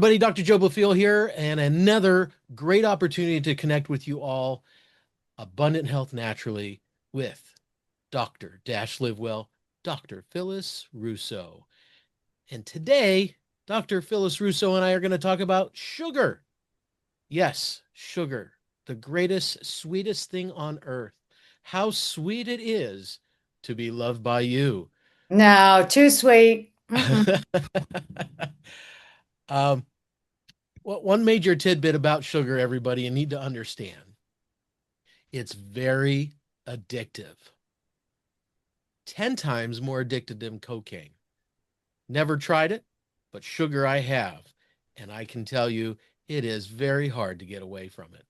everybody. Dr. Joe Bufiel here, and another great opportunity to connect with you all. Abundant Health Naturally with Dr. Dash Live Well, Dr. Phyllis Russo. And today, Dr. Phyllis Russo and I are going to talk about sugar. Yes, sugar, the greatest, sweetest thing on earth. How sweet it is to be loved by you. No, too sweet. Mm-mm. um, one major tidbit about sugar, everybody, you need to understand it's very addictive, 10 times more addictive than cocaine. Never tried it, but sugar I have. And I can tell you, it is very hard to get away from it.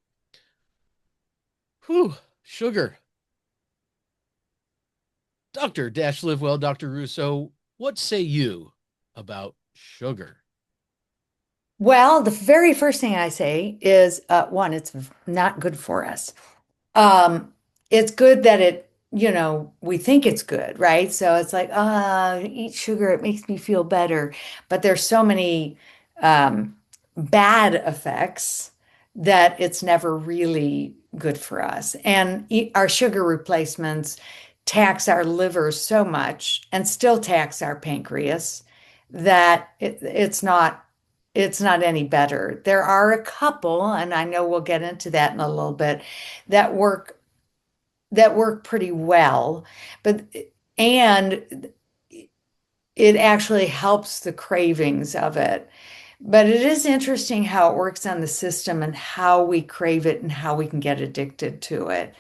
Whew, sugar. Dr. Dash Live Well, Dr. Russo, what say you about sugar? Well, the very first thing I say is one, it's not good for us. It's good that we think it's good, right? So it's like, eat sugar, it makes me feel better. But there's so many um, bad effects that it's never really good for us. And our sugar replacements tax our liver so much and still tax our pancreas that it's not any better. There are a couple, and I know we'll get into that in a little bit, that work pretty well, but and it actually helps the cravings of it. But it is interesting how it works on the system and how we crave it and how we can get addicted to it.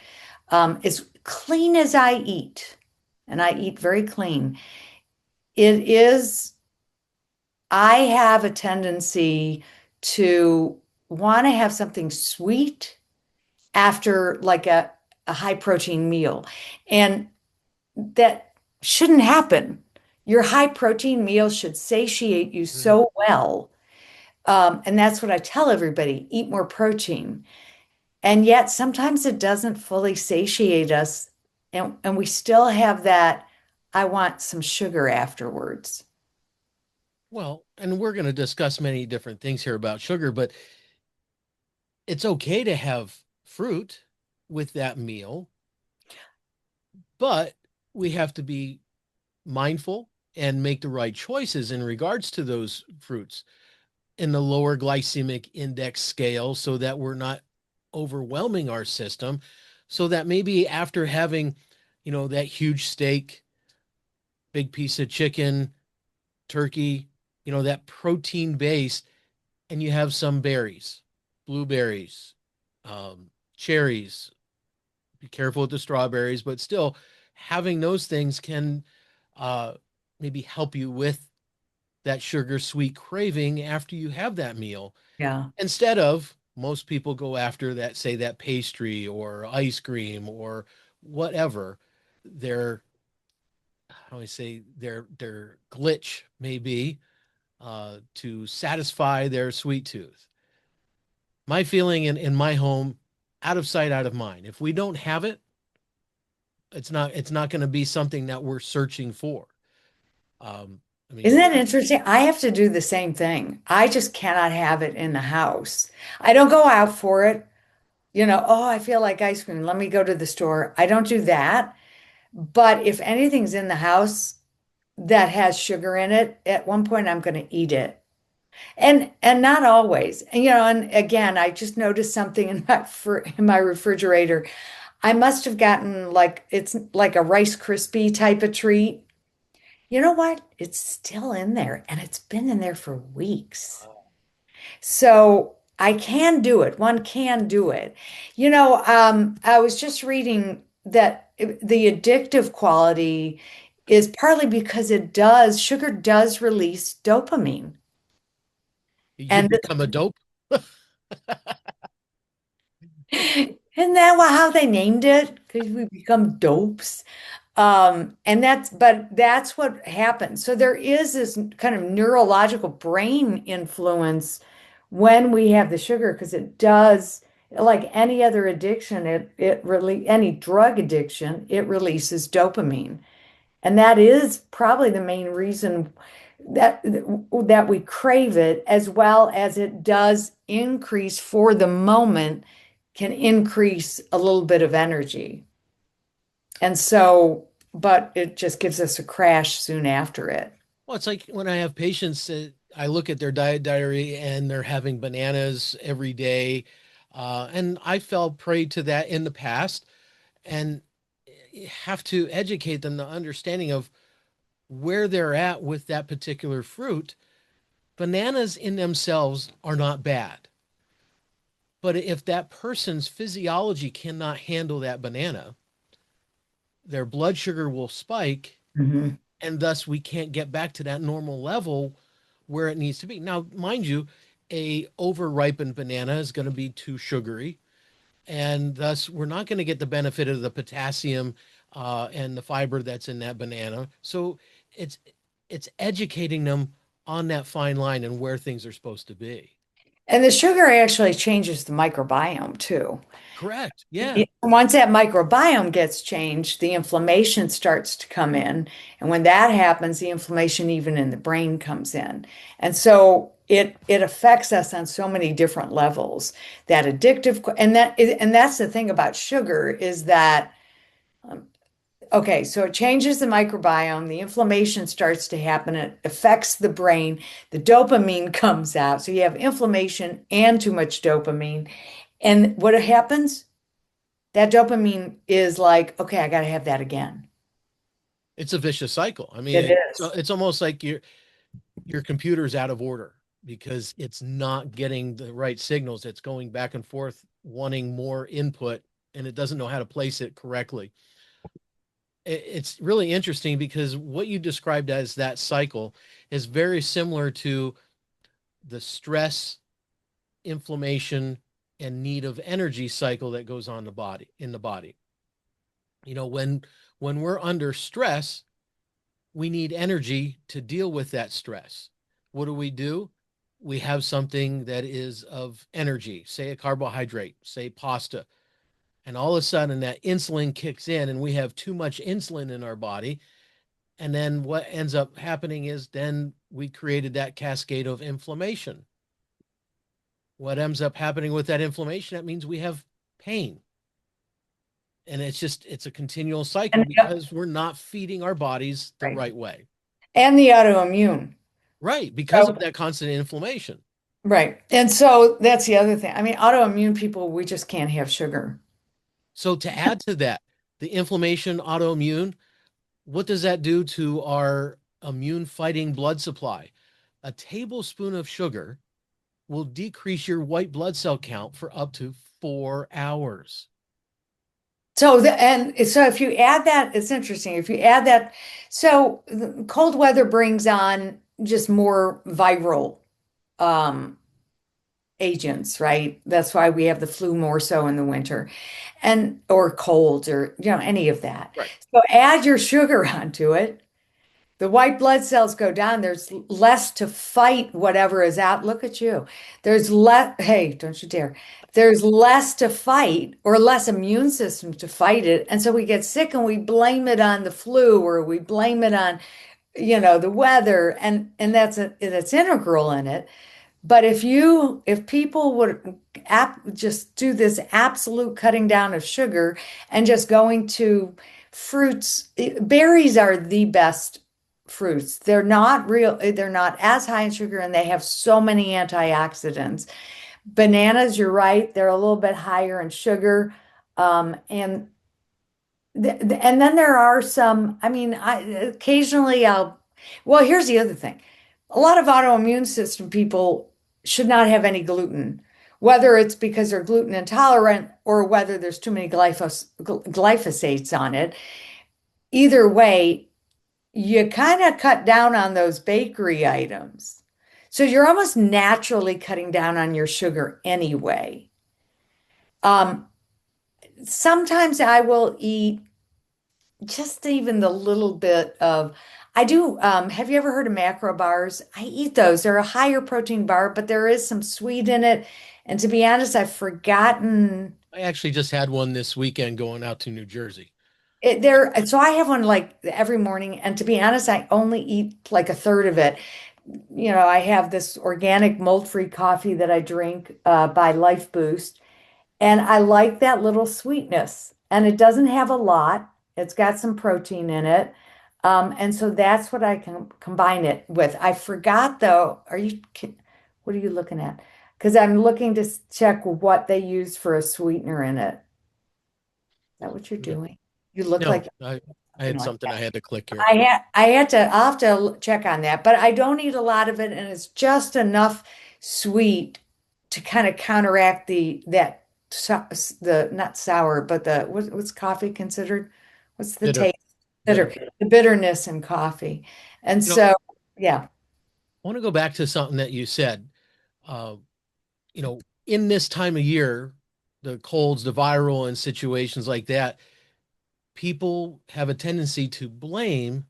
As clean as I eat, and I eat very clean, it is, I have a tendency to want to have something sweet after like a high protein meal. And that shouldn't happen. Your high protein meal should satiate you Mhm. so well. And that's what I tell everybody, eat more protein. And yet sometimes it doesn't fully satiate us. And we still have that, I want some sugar afterwards. Well, and we're going to discuss many different things here about sugar, but it's okay to have fruit with that meal, but we have to be mindful and make the right choices in regards to those fruits in the lower glycemic index scale so that we're not overwhelming our system. So that maybe after having, that huge steak, big piece of chicken, turkey, that protein base, and you have some berries, blueberries, cherries. Be careful with the strawberries, but still having those things can uh, maybe help you with that sugar sweet craving after you have that meal. Yeah. Instead of most people go after that, say that pastry or ice cream or whatever their, how do I say, their glitch may be to satisfy their sweet tooth. My feeling in my home, out of sight, out of mind. If we don't have it, it's not going to be something that we're searching for. I Isn't mean, that interesting? I have to do the same thing. I just cannot have it in the house. I don't go out for it. Oh, I feel like ice cream. Let me go to the store. I don't do that. But if anything's in the house that has sugar in it, at one point I'm going to eat it. And not always. And again, I just noticed something in my refrigerator. I must have gotten like it's like a Rice Krispie type of treat. You know what? It's still in there and it's been in there for weeks. So I can do it. One can do it. I was just reading that the addictive quality is partly because sugar does release dopamine. you And become a dope. isn't that how they named it? Because we become dopes. But that's what happens. So there is this kind of neurological brain influence when we have the sugar, because it does, like any other addiction, it really, any drug addiction, it releases dopamine. And that is probably the main reason. that we crave it, as well as it does increase for the moment, can increase a little bit of energy. And so, but it just gives us a crash soon after it. Well, it's like when I have patients that I look at their diet diary and they're having bananas every day. And I fell prey to that in the past and you have to educate them the understanding of where they're at with that particular fruit. Bananas in themselves are not bad. But if that person's physiology cannot handle that banana, their blood sugar will spike, Mhm. and thus we can't get back to that normal level where it needs to be. Now, mind you, a over-ripened banana is going to be too sugary, and thus we're not going to get the benefit of the potassium and the fiber that's in that banana. So it's it's educating them on that fine line and where things are supposed to be. And the sugar actually changes the microbiome too. Correct. Yeah. Once that microbiome gets changed, the inflammation starts to come in. And when that happens, the inflammation even in the brain comes in. And so it affects us on so many different levels. That addictive, and that's the thing about sugar is that okay, so it changes the microbiome, the inflammation starts to happen, it affects the brain, the dopamine comes out. So you have inflammation and too much dopamine. And what happens? That dopamine is like, okay, I got to have that again. It's a vicious cycle. I mean, It so is. it's almost like your computer's out of order because it's not getting the right signals. It's going back and forth, wanting more input, and it doesn't know how to place it correctly. It's really interesting because what you described as that cycle is very similar to the stress, inflammation, and need of energy cycle that goes on the body in the body. You know, when we're under stress, we need energy to deal with that stress. What do? We have something that is of energy, say a carbohydrate, say pasta, and all of a sudden that insulin kicks in and we have too much insulin in our body. And then what ends up happening is then we created that cascade of inflammation. What ends up happening with that inflammation? That means we have pain. And it's a continual cycle And because we're not feeding our bodies the right. right way. And the autoimmune. Right, because of So, that constant inflammation. right. And so that's the other thing. I mean, autoimmune people, we just can't have sugar. So to add to that, the inflammation, autoimmune, what does that do to our immune fighting blood supply? A tablespoon of sugar will decrease your white blood cell count for up to 4 hours. And so if you add that, it's interesting. If you add that, so the cold weather brings on just more viral um agents, right? That's why we have the flu more so in the winter and or colds or any of that. Right. So add your sugar onto it. The white blood cells go down. There's less to fight whatever is out. Look at you. There's less, hey, don't you dare. There's less to fight or less immune system to fight it. And so we get sick and we blame it on the flu or we blame it on, the weather. And that's integral in it. But if people would just do this absolute cutting down of sugar and just going to fruits, berries are the best fruits. They're not as high in sugar and they have so many antioxidants. Bananas, you're right, they're a little bit higher in sugar. And and then there are some, I mean, occasionally well, here's the other thing. A lot of autoimmune system people should not have any gluten, whether it's because they're gluten intolerant or whether there's too many glyphosates on it. Either way, you kind of cut down on those bakery items. So you're almost naturally cutting down on your sugar anyway. Um, Sometimes I will eat just even the little bit of I do have you ever heard of macro bars? I eat those. They're a higher protein bar, but there is some sweet in it. And to be honest, I've forgotten. I actually just had one this weekend going out to New Jersey. So I have one like every morning, and to be honest, I only eat like a third of it. I have this organic mold-free coffee that I drink by Life Boost, and I like that little sweetness. And it doesn't have a lot. It's got some protein in it. And so that's what I can combine it with. I forgot though, what are you looking at? Because I'm looking to check what they use for a sweetener in it. Is that what you're No, doing? You look no, like I something had like something that. I had to click here. I'll have to check on that, but I don't eat a lot of it, and it's just enough sweet to kind of counteract the not sour, but what's coffee considered? What's the Bitter, taste? bitter. The bitterness in coffee. And You know, so, yeah, I want to go back to something that you said. Uh, in this time of year, the colds, the viral, and situations like that, people have a tendency to blame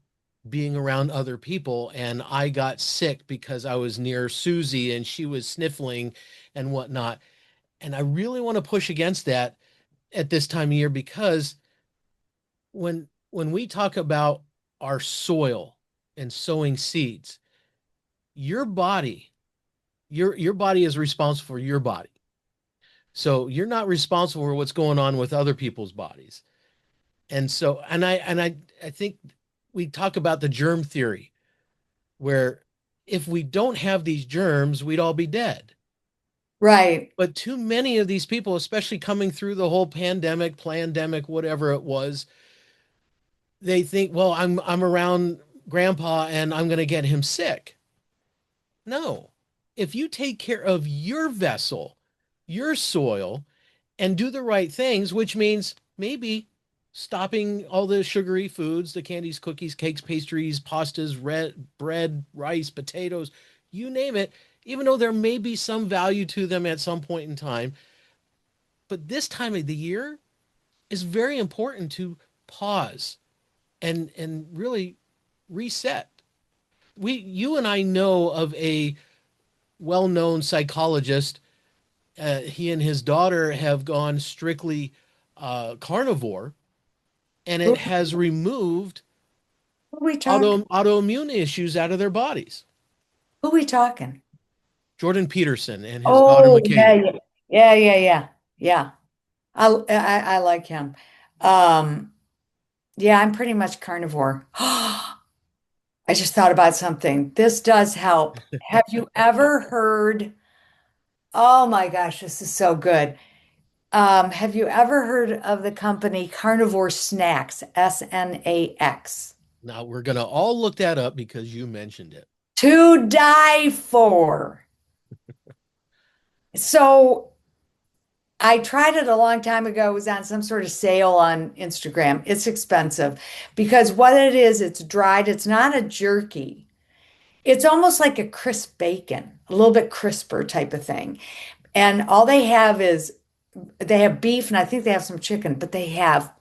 being around other people. And I got sick because I was near Susie and she was sniffling and whatnot. And I really want to push against that at this time of year because when we talk about our soil and sowing seeds, your body, your body is responsible for your body. So you're not responsible for what's going on with other people's bodies. And so, I think we talk about the germ theory, where if we don't have these germs, we'd all be dead. right. But too many of these people, especially coming through the whole pandemic, plandemic, whatever it was, they think, well, I'm around grandpa and I'm going to get him sick. No. If you take care of your vessel, your soil, and do the right things, which means maybe stopping all the sugary foods, the candies, cookies, cakes, pastries, pastas, red bread, rice, potatoes, you name it, even though there may be some value to them at some point in time. But this time of the year is very important to pause and really reset. You and I know of a well-known psychologist. He and his daughter have gone strictly carnivore, and Who, it has removed who we talking? autoimmune issues out of their bodies. Who we talking? Jordan Peterson and his daughter Oh, yeah, Michaela. yeah. Yeah, yeah, yeah. Yeah. I like him. Um, yeah, I'm pretty much carnivore. I just thought about something. This does help. Have you ever heard? Oh my gosh, this is so good. Have you ever heard of the company Carnivore Snacks, SNAX? Now we're gonna all look that up because you mentioned it. To die for. So I tried it a long time ago. It was on some sort of sale on Instagram. It's expensive because what it is, it's dried. It's not a jerky. It's almost like a crisp bacon, a little bit crisper type of thing. And all they have beef and I think they have some chicken, but they have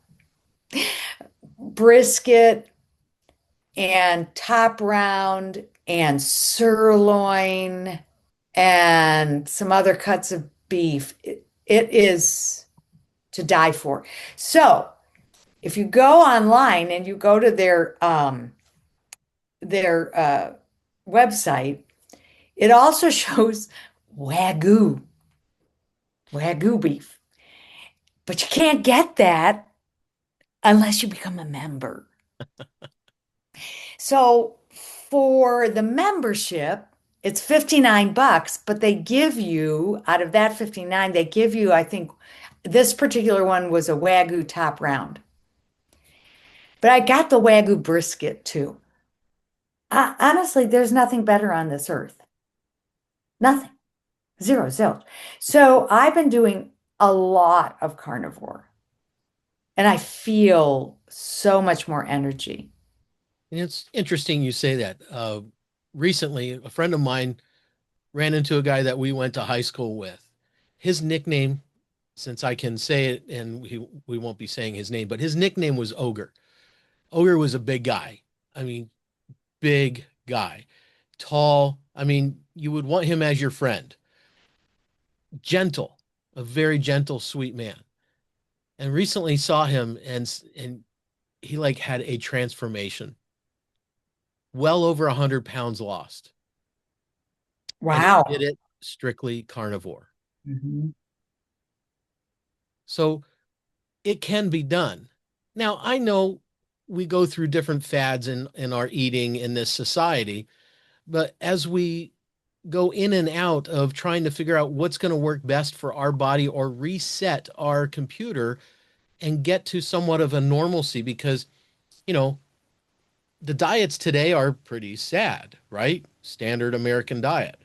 brisket and top round and sirloin and some other cuts of beef. It is to die for. So if you go online and you go to their website, it also shows Wagyu, Wagyu beef. But you can't get that unless you become a member. So for the membership, it's 59 bucks, but they give you out of that 59, they give you, I think this particular one was a Wagyu top round. But I got the Wagyu brisket too. Honestly, there's nothing better on this earth. Nothing. Zero, zilch. So I've been doing a lot of carnivore and I feel so much more energy. And it's interesting you say that. Recently, a friend of mine ran into a guy that we went to high school with. His nickname, since I can say it and we won't be saying his name, but his nickname was Ogre. Ogre was a big guy. I mean, big guy, tall. I mean, you would want him as your friend. Gentle, a very gentle, sweet man. And recently saw him and he like had a transformation, well over 100 pounds lost, and he did Wow. it strictly carnivore. Mhm. So it can be done. Now, I know we go through different fads in our eating in this society, but as we go in and out of trying to figure out what's going to work best for our body or reset our computer and get to somewhat of a normalcy, because, you know, the diets today are pretty sad, right? Standard American diet.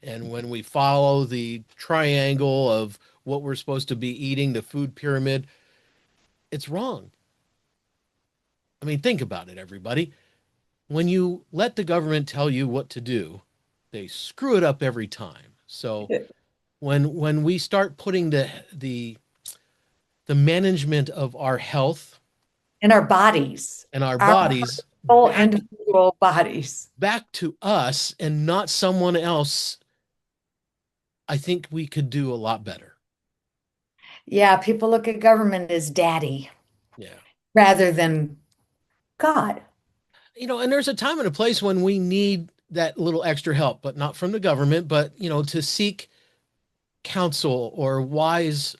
And when we follow the triangle of what we're supposed to be eating, the food pyramid, it's wrong. I mean, think about it, everybody. When you let the government tell you what to do, they screw it up every time. So when we start putting the management of our health In our bodies, and our our bodies whole back individual bodies. to us and not someone else, I think we could do a lot better. Yeah, people look at government as daddy Yeah. rather than God. And there's a time and a place when we need that little extra help, but not from the government, but to seek counsel or wise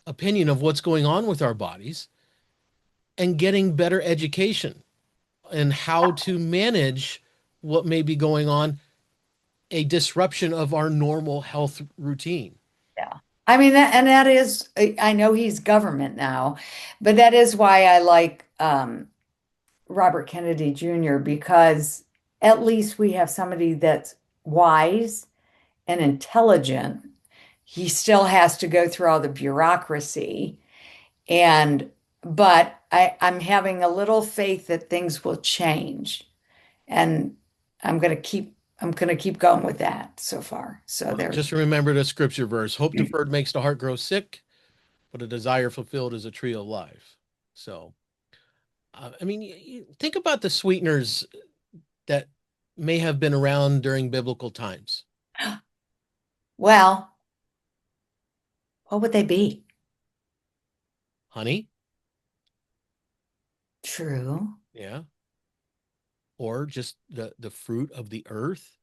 opinion of what's going on with our bodies and getting better education and how to manage what may be going on, a disruption of our normal health routine. Yeah. I mean that, and that is, I know he's government now, but that is why I like Robert Kennedy Jr. because at least we have somebody that's wise and intelligent. He still has to go through all the bureaucracy and but I'm having a little faith that things will change. And I'm gonna keep going with that so far. So Well, there's just remember the scripture verse: hope deferred makes the heart grow sick, but a desire fulfilled is a tree of life. So, I mean, think about the sweeteners that may have been around during biblical times. well, what would they be? Honey, True. yeah, or just the fruit of the earth.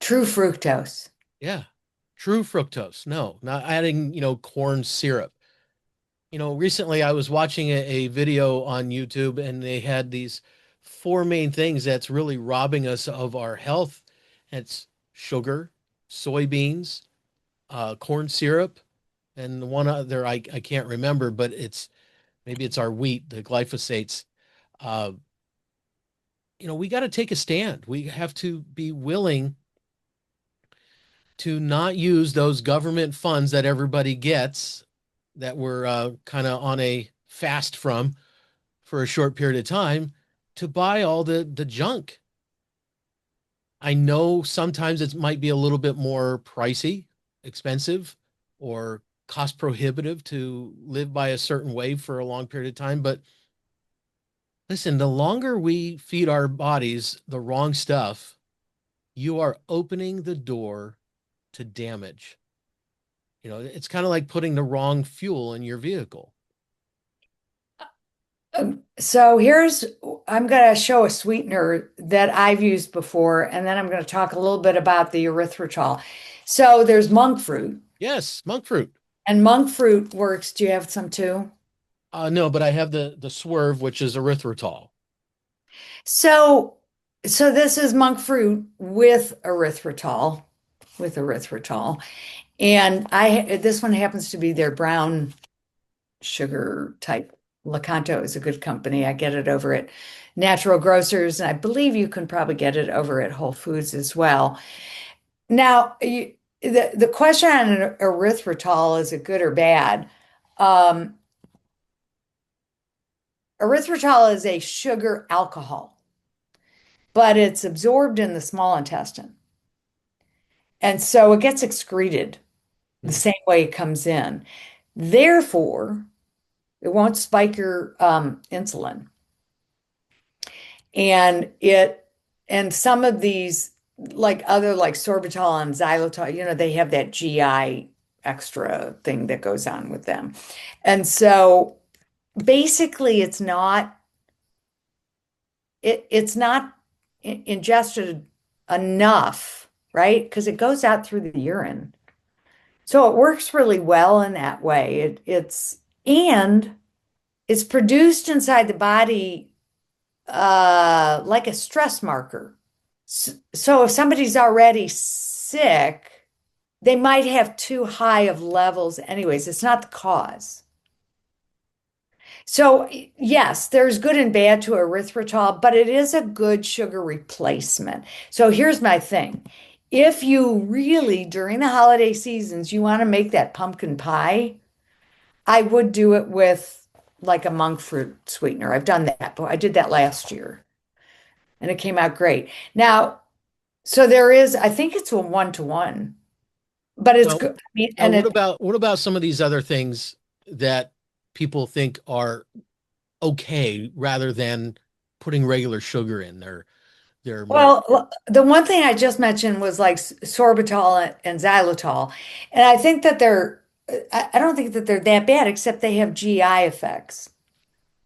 True fructose. Yeah, true fructose. No, not adding, corn syrup. Recently I was watching a video on YouTube, and they had these four main things that's really robbing us of our health. It's sugar, soybeans, corn syrup, and one other I can't remember, but maybe it's our wheat, the glyphosates. Uh, we got to take a stand. We have to be willing to not use those government funds that everybody gets, that we're kind of on a fast from for a short period of time, to buy all the junk. I know sometimes it might be a little bit more pricey, expensive, or cost prohibitive to live by a certain way for a long period of time, but listen, the longer we feed our bodies the wrong stuff, you are opening the door to damage. It's kind of like putting the wrong fuel in your vehicle. So I'm going to show a sweetener that I've used before, and then I'm going to talk a little bit about the erythritol. So there's monk fruit, Yes, monk fruit. and monk fruit works. Do you have some too? No, but I have the swerve, which is erythritol. So, so this is monk fruit with erythritol, and this one happens to be their brown sugar type. Lakanto is a good company. I get it over at Natural Grocers, and I believe you can probably get it over at Whole Foods as well. Now, the question on erythritol, is it good or bad? Um, Erythritol is a sugar alcohol, but it's absorbed in the small intestine. And so it gets excreted the Hmm. same way it comes in. Therefore, it won't spike your insulin. And some of these, like other like sorbitol and xylitol, they have that GI extra thing that goes on with them. And so basically it's not ingested enough, right? Because it goes out through the urine. So it works really well in that way. And it's produced inside the body like a stress marker. So if somebody's already sick, they might have too high of levels anyways. It's not the cause. So yes, there's good and bad to erythritol, but it is a good sugar replacement. So here's my thing. If you really, during the holiday seasons, you want to make that pumpkin pie, I would do it with like a monk fruit sweetener. I've done that, but I did that last year and it came out great. Now, so there is, I think it's a 1-to-1, but it's Now, good. I mean, now and it, what about some of these other things that people think are okay rather than putting regular sugar in their meal? well, the one thing I just mentioned was like sorbitol and xylitol. And I think that I don't think that they're that bad, except they have GI effects.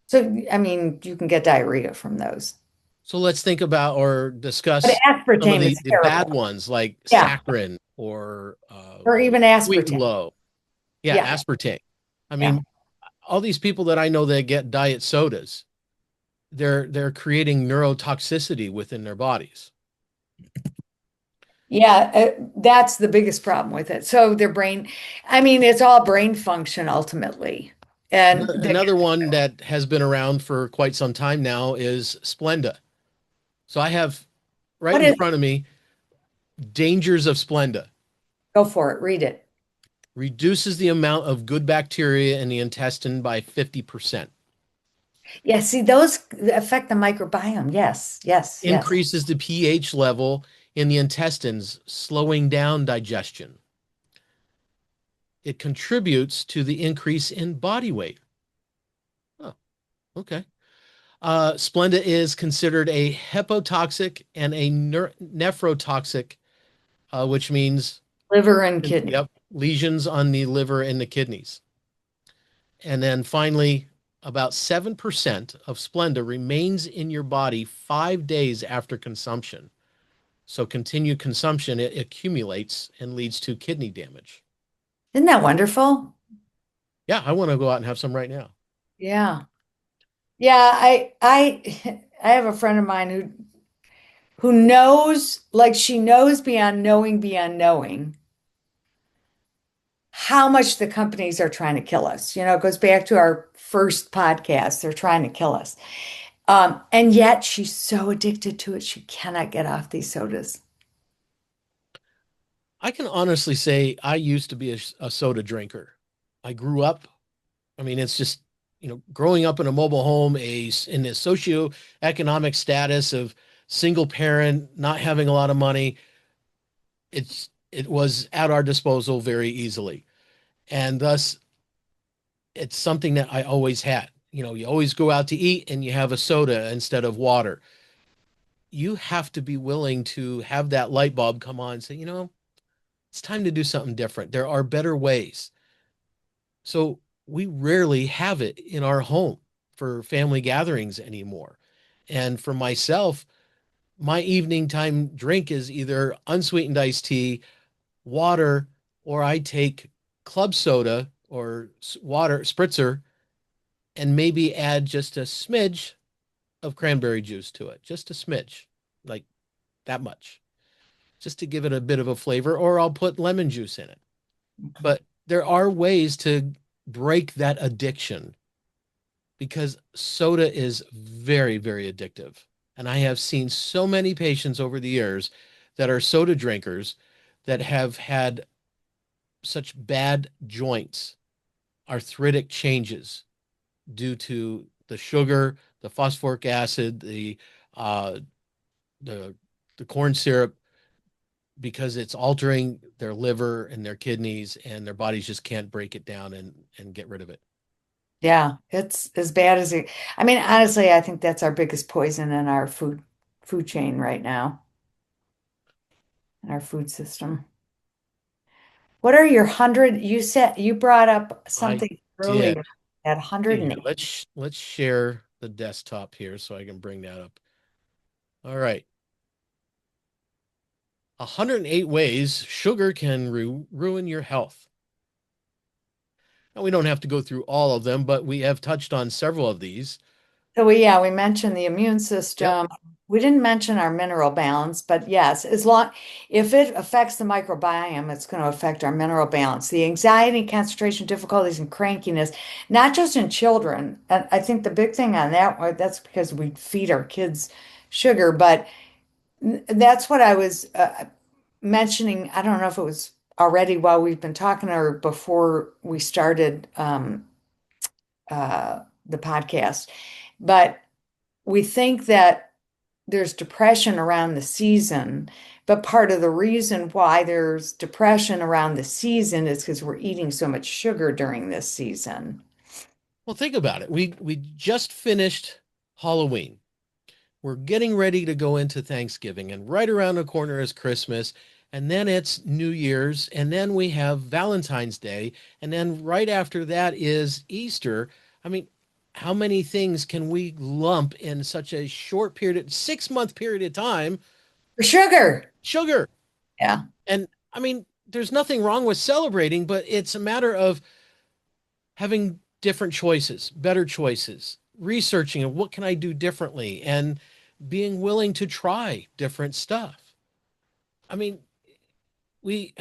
So, I mean, you can get diarrhea from those. So let's think about or But discuss some of aspartame is the bad terrible. ones like Yeah. saccharin or Or even sweet and aspartame. low. Yeah, Yeah. aspartame. I Yeah. mean, all these people that I know that get diet sodas, they're creating neurotoxicity within their bodies. Yeah. That's the biggest problem with it. So their brain, I mean, it's all brain function ultimately. And Another one that has been around for quite some time now is Splenda. So I have right what in is, front of me dangers of Splenda. go for it, read it. Reduces the amount of good bacteria in the intestine by 50%. Yeah. See, those affect the microbiome. Yes. Yes. Yes. Increases the pH level in the intestines, slowing down digestion. It contributes to the increase in body weight. Oh, okay. Splenda is considered a hepotoxic and a nephrotoxic, which means, Liver and kidney. yep, lesions on the liver and the kidneys. And then finally, about 7% of Splenda remains in your body 5 days after consumption. So continued consumption, it accumulates and leads to kidney damage. Isn't that wonderful? Yeah, I want to go out and have some right now. Yeah. Yeah, I have a friend of mine who knows, like she knows beyond knowing how much the companies are trying to kill us. You know, it goes back to our first podcast. They're trying to kill us. And yet she's so addicted to it, she cannot get off these sodas. I can honestly say I used to be a soda drinker. I grew up, I mean, it's just, growing up in a mobile home, in a socioeconomic status of single parent, not having a lot of money, it was at our disposal very easily. And thus it's something that I always had. You always go out to eat and you have a soda instead of water. You have to be willing to have that light bulb come on and say, it's time to do something different. There are better ways. So we rarely have it in our home for family gatherings anymore. And for myself, my evening time drink is either unsweetened iced tea, water, or I take club soda or water spritzer and maybe add just a smidge of cranberry juice to it, just a smidge, like that much, just to give it a bit of a flavor, or I'll put lemon juice in it. But there are ways to break that addiction because soda is very, very addictive. And I have seen so many patients over the years that are soda drinkers that have had such bad joints, arthritic changes due to the sugar, the phosphoric acid, uh, the the corn syrup, because it's altering their liver and their kidneys, and their bodies just can't break it down and get rid of it. Yeah, it's as bad as it. I mean, honestly, I think that's our biggest poison in our food chain right now, in our food system. What are your 100? You brought up I something did. earlier. at See here. 108. Let's share the desktop here so I can bring that up. All right. 108 ways sugar can ruin your health. Now, we don't have to go through all of them, but we have touched on several of these. So we mentioned the immune Yep. system. We didn't mention our mineral balance, but yes, as long if it affects the microbiome, it's going to affect our mineral balance. The anxiety, concentration difficulties, and crankiness, not just in children. And I think the big thing on that, that's because we feed our kids sugar, but that's what I was mentioning. I don't know if it was already while we've been talking or before we started the podcast, but we think that there's depression around the season, but part of the reason why there's depression around the season is because we're eating so much sugar during this season. Well, think about it. We just finished Halloween. We're getting ready to go into Thanksgiving, and right around the corner is Christmas, and then it's New Year's, and then we have Valentine's Day, and then right after that is Easter. I mean, how many things can we lump in such a short period, 6 month period of time? For sugar. Sugar. Yeah. And I mean, there's nothing wrong with celebrating, but it's a matter of having different choices, better choices, researching of what can I do differently, and being willing to try different stuff. I mean, we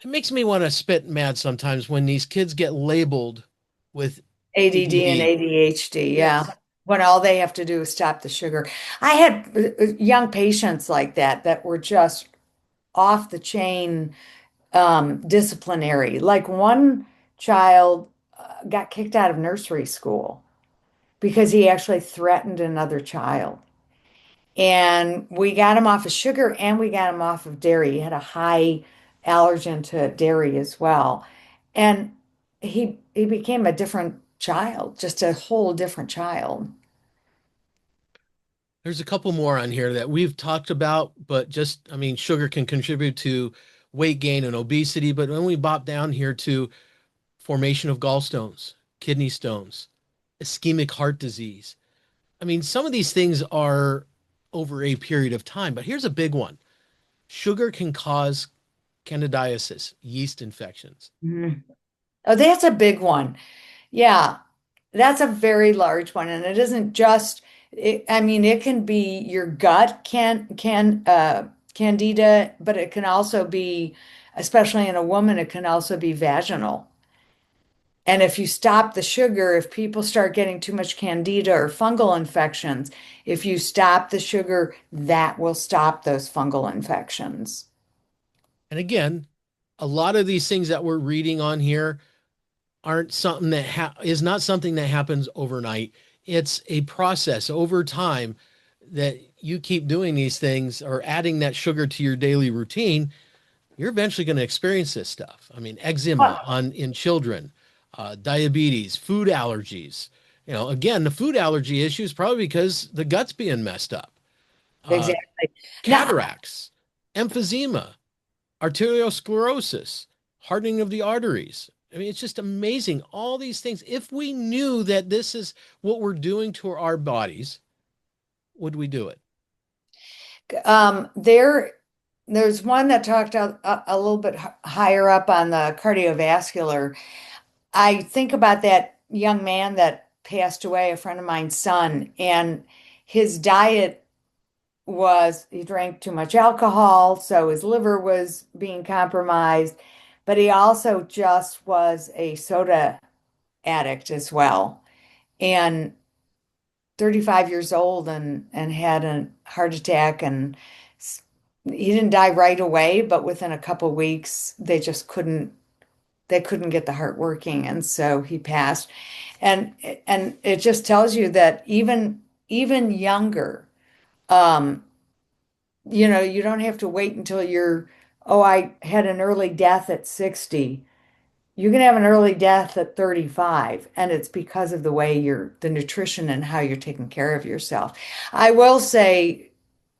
it makes me want to spit mad sometimes when these kids get labeled with ADD and ADD. ADHD, yeah. Yes. When all they have to do is stop the sugar. I had young patients like that were just off the chain disciplinary. Like one child got kicked out of nursery school because he actually threatened another child. And we got him off of sugar and we got him off of dairy. He had a high allergen to dairy as well. And he became a different child, just a whole different child. There's a couple more on here that we've talked about, but just, I mean, sugar can contribute to weight gain and obesity. But when we bop down here to formation of gallstones, kidney stones, ischemic heart disease, I mean, some of these things are over a period of time, but here's a big one. Sugar can cause candidiasis, yeast infections. Mhm. Oh, that's a big one. Yeah, that's a very large one. And it isn't just, I mean, it can be your gut candida, but it can also be, especially in a woman, it can also be vaginal. And if you stop the sugar, if people start getting too much candida or fungal infections, if you stop the sugar, that will stop those fungal infections. And again, a lot of these things that we're reading on here aren't something that is not something that happens overnight. It's a process over time that you keep doing these things or adding that sugar to your daily routine. You're eventually going to experience this stuff. I mean, eczema on in children, diabetes, food allergies. Again, the food allergy issue is probably because the gut's being messed up. Uh, Exactly. Now, Cataracts, emphysema, arteriosclerosis, hardening of the arteries. I mean, it's just amazing. All these things. If we knew that this is what we're doing to our bodies, would we do it? there's one that talked a little bit higher up on the cardiovascular. I think about that young man that passed away, a friend of mine's son, and his diet was he drank too much alcohol, so his liver was being compromised, but he also just was a soda addict as well. And 35 years old and had a heart attack and he didn't die right away, but within a couple of weeks they couldn't get the heart working and so he passed. And it just tells you that even younger, um you don't have to wait until oh, I had an early death at 60. You can have an early death at 35, and it's because of the nutrition and how you're taking care of yourself. I will say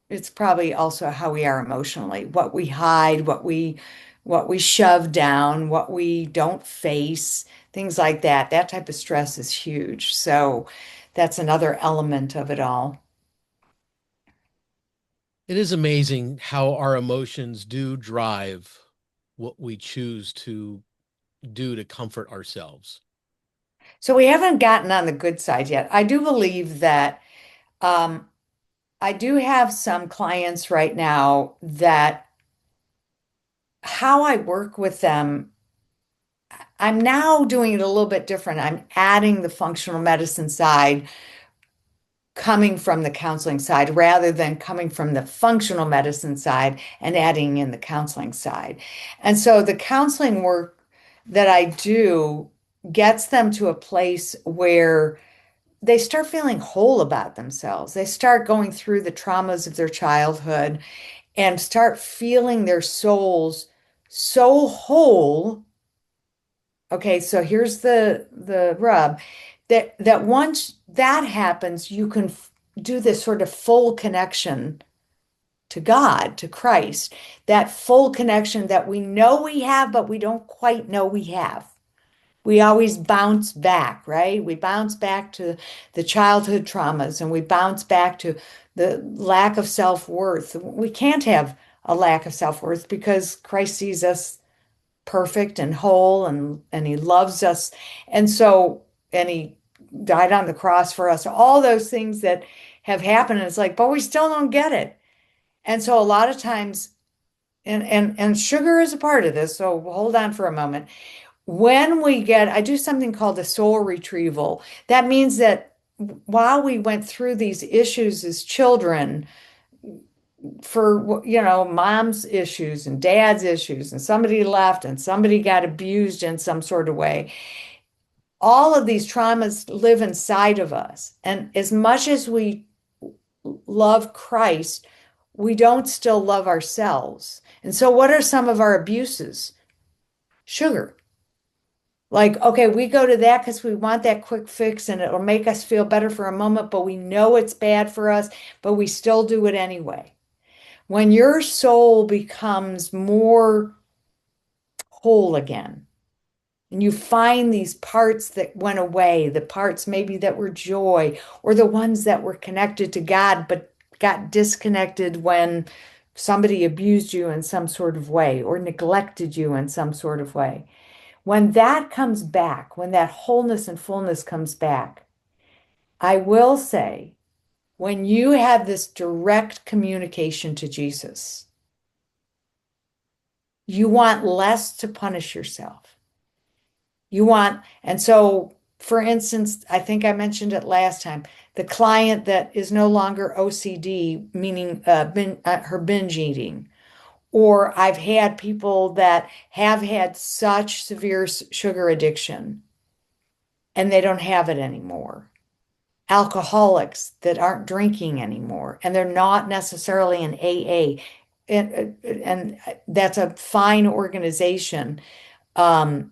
it's probably also how we are emotionally, what we hide, what we what we shove down, what we don't face, things like that. That type of stress is huge. So that's another element of it all. It is amazing how our emotions do drive what we choose to do to comfort ourselves. So we haven't gotten on the good side yet. I do believe that um, I do have some clients right now that how I work with them, I'm now doing it a little bit different. I'm adding the functional medicine side coming from the counseling side rather than coming from the functional medicine side and adding in the counseling side. And so the counseling work that I do gets them to a place where they start feeling whole about themselves. They start going through the traumas of their childhood and start feeling their souls so whole. Okay, so here's the rub that once that happens, you can do this sort of full connection to God, to Christ, that full connection that we know we have, but we don't quite know we have. We always bounce back, right? We bounce back to the childhood traumas and we bounce back to the lack of self-worth. We can't have a lack of self-worth because Christ sees us perfect and whole and he loves us. And so, and he died on the cross for us. All those things that have happened, and it's like, but we still don't get it. And so a lot of times, and sugar is a part of this, so hold on for a moment. When we get, I do something called a soul retrieval. That means that while we went through these issues as children, for mom's issues and dad's issues, and somebody left and somebody got abused in some sort of way, all of these traumas live inside of us. And as much as we love Christ, we don't still love ourselves. And so what are some of our abuses? Sugar. Like, okay, we go to that because we want that quick fix and it'll make us feel better for a moment, but we know it's bad for us, but we still do it anyway. When your soul becomes more whole again, and you find these parts that went away, the parts maybe that were joy, or the ones that were connected to God, but got disconnected when somebody abused you in some sort of way or neglected you in some sort of way. When that comes back, when that wholeness and fullness comes back, I will say, when you have this direct communication to Jesus, you want less to punish yourself. You want, and so for instance, I think I mentioned it last time, the client that is no longer OCD, meaning her binge eating, or I've had people that have had such severe sugar addiction and they don't have it anymore. Alcoholics that aren't drinking anymore and they're not necessarily in AA. And that's a fine organization. Um,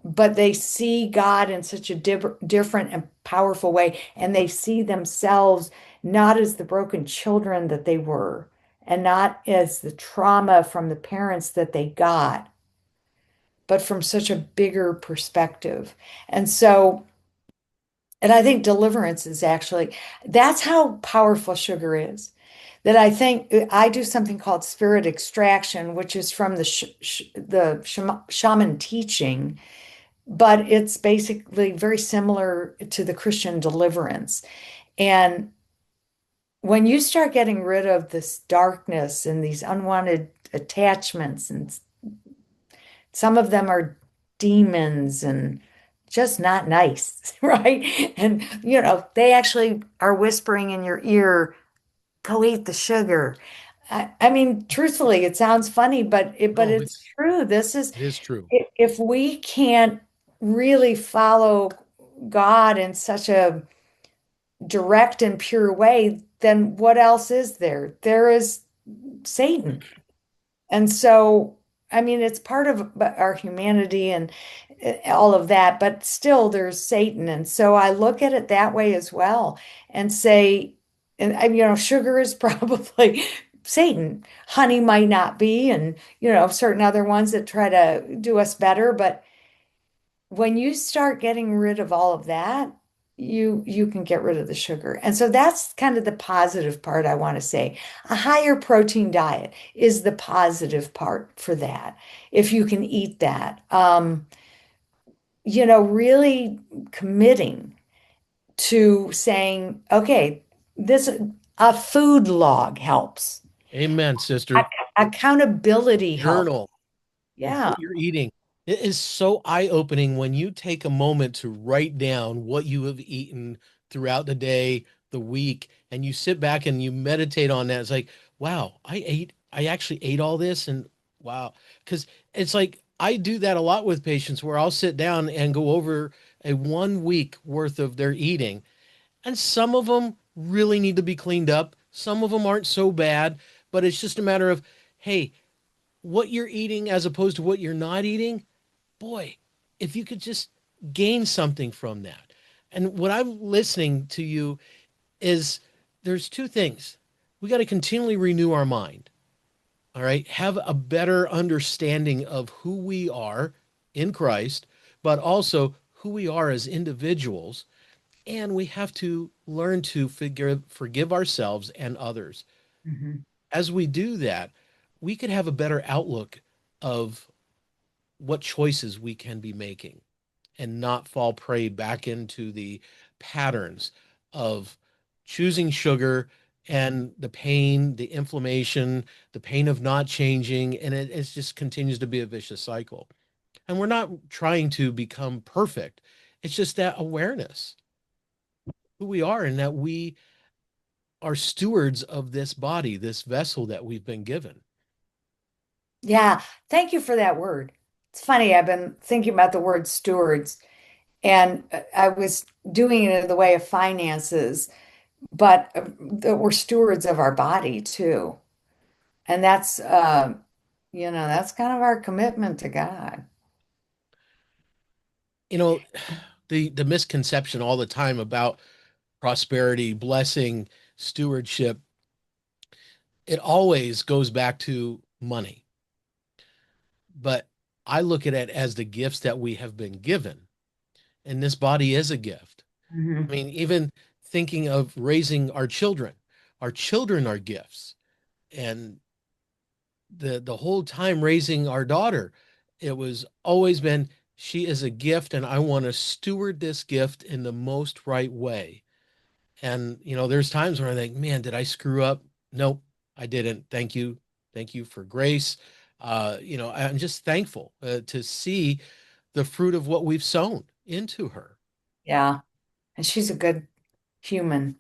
but they see God in such a different and powerful way, and they see themselves not as the broken children that they were, and not as the trauma from the parents that they got, but from such a bigger perspective. And so, and I think deliverance is actually, that's how powerful sugar is. That I think I do something called spirit extraction, which is from the shaman teaching, but it's basically very similar to the Christian deliverance. And when you start getting rid of this darkness and these unwanted attachments, and some of them are demons and just not nice, right? And, they actually are whispering in your ear, go eat the sugar. I mean, truthfully, it sounds funny, but No, it's true. This is, it is true. if we can't really follow God in such a direct and pure way, then what else is there? There is Satan. And so, I mean, it's part of our humanity and all of that, but still there's Satan. And so I look at it that way as well and say, and sugar is probably Satan. Honey might not be, and certain other ones that try to do us better. But when you start getting rid of all of that, you can get rid of the sugar. And so that's kind of the positive part I want to say. A higher protein diet is the positive part for that. If you can eat that. Really committing to saying, okay, this a food log helps. Amen, sister. Accountability helps. Journal of Yeah. what you're eating. It is so eye-opening when you take a moment to write down what you have eaten throughout the day, the week, and you sit back and you meditate on that. It's like, wow, I actually ate all this, and wow. Because it's like I do that a lot with patients where I'll sit down and go over a 1 week worth of their eating. And some of them really need to be cleaned up. Some of them aren't so bad, but it's just a matter of, hey, what you're eating as opposed to what you're not eating, boy, if you could just gain something from that. And what I'm listening to you is there's two things. We got to continually renew our mind. All right. Have a better understanding of who we are in Christ, but also who we are as individuals. And we have to learn to forgive ourselves and others. Mhm. As we do that, we could have a better outlook of what choices we can be making and not fall prey back into the patterns of choosing sugar and the pain, the inflammation, the pain of not changing. And it just continues to be a vicious cycle. And we're not trying to become perfect. It's just that awareness, who we are, and that we are stewards of this body, this vessel that we've been given. Yeah. Thank you for that word. It's funny. I've been thinking about the word stewards, and I was doing it in the way of finances, but that we're stewards of our body too. And that's kind of our commitment to God. You know, the misconception all the time about prosperity, blessing, stewardship, it always goes back to money. But I look at it as the gifts that we have been given. And this body is a gift. I Mhm. mean, even thinking of raising our children are gifts. And the whole time raising our daughter, it was always been she is a gift and I want to steward this gift in the most right way. And there's times when I think, man, did I screw up? Nope, I didn't. Thank you. Thank you for grace. I'm just thankful to see the fruit of what we've sown into her. Yeah. And she's a good human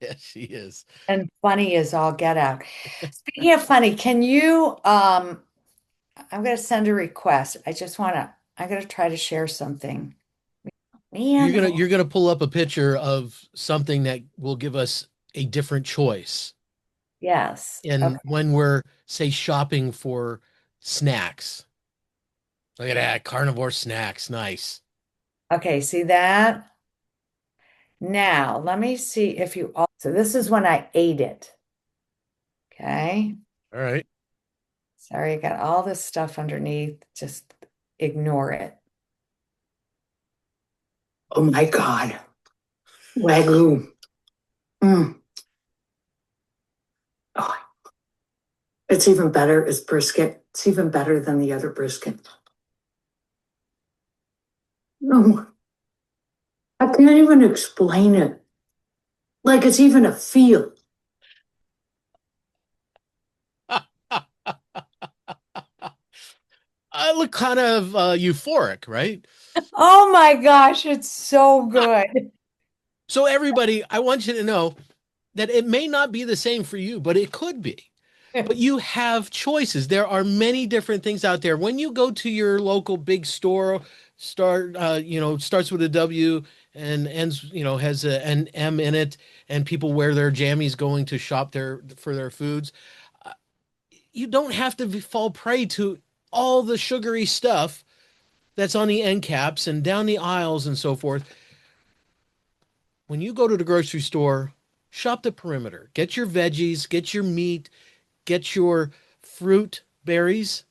Yes, she is. and funny as all get out. Speaking of funny, I'm going to send a request. I'm going to try to share something. You're Man, gonna you're gonna pull up a picture of something that will give us a different choice. yes. Okay. And when we're, say, shopping for snacks, look at that, carnivore snacks. Nice. Okay, see that? Now, let me see if you also, this is when I ate it. Okay. All right. Sorry, I got all this stuff underneath. Just ignore it. Oh my God. Wagyu. Mm. Oh, it's even better as brisket. It's even better than the other brisket. No, I can't even explain it. Like it's even a feel. I look kind of euphoric, right? Oh my gosh, it's so good. So everybody, I want you to know that it may not be the same for you, but it could be. But you have choices. There are many different things out there. When you go to your local big store, starts with a W and ends, has an M in it, and people wear their jammies going to shop there for their foods. uh, You don't have to fall prey to all the sugary stuff that's on the end caps and down the aisles and so forth. When you go to the grocery store, Shop the perimeter. Get your veggies, get your meat, get your fruit, berries.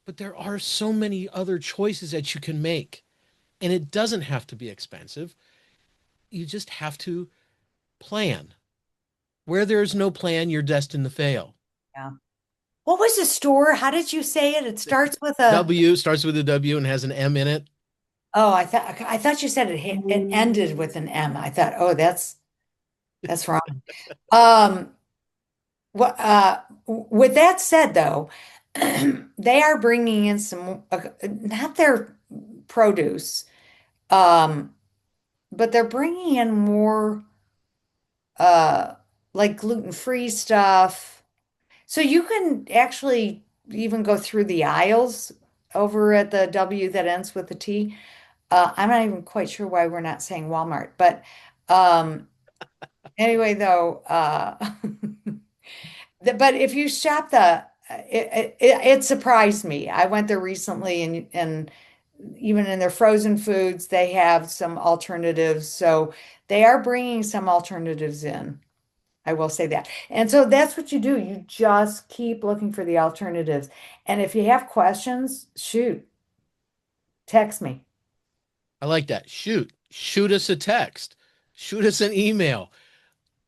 But there are so many other choices that you can make. And it doesn't have to be expensive. You just have to plan. Where there's no plan, you're destined to fail. Yeah. What was the store? How did you say it? It starts with a, W starts with a W and has an M in it. oh, I thought you said it ended with an M. I thought, oh, that's wrong. Um, what with that said though, they are bringing in some not their produce, um, but they're bringing in more uh like gluten-free stuff. So you can actually even go through the aisles over at the W that ends with a T. I'm not even quite sure why we're not saying Walmart, but um, anyway, though, but if you shop it surprised me. I went there recently, and even in their frozen foods, they have some alternatives. So they are bringing some alternatives in. I will say that. And so that's what you do. You just keep looking for the alternatives. And if you have questions, shoot, text me. I like that. Shoot us a text, shoot us an email,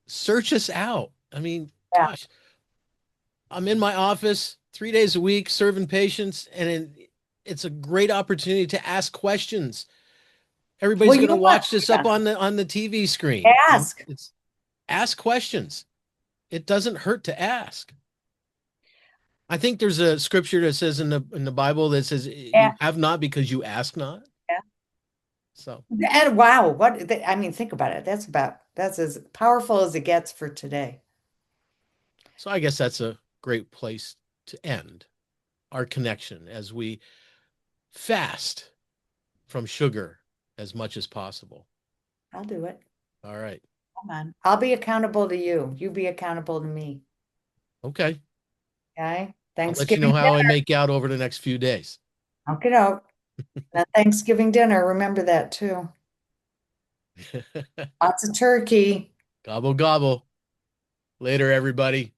search us out. I mean, Yeah. gosh, I'm in my office 3 days a week serving patients, and it's a great opportunity to ask questions. Well, Everybody's you going to know what? watch this up Yeah. on the TV screen. Ask. It's ask questions. It doesn't hurt to ask. I think there's a scripture that says in the Bible that says you Yeah. have not because you ask not. So, And wow, I mean, think about it. That's as powerful as it gets for today. so I guess that's a great place to end our connection as we fast from sugar as much as possible. I'll do it. All right. Come on. I'll be accountable to you. You be accountable to me. Okay. Okay. I'll let you know Thanksgiving how I dinner. make out over the next few days. Knock it out. That Thanksgiving dinner. Remember that too. Lots of turkey. Gobble, gobble. Later, everybody.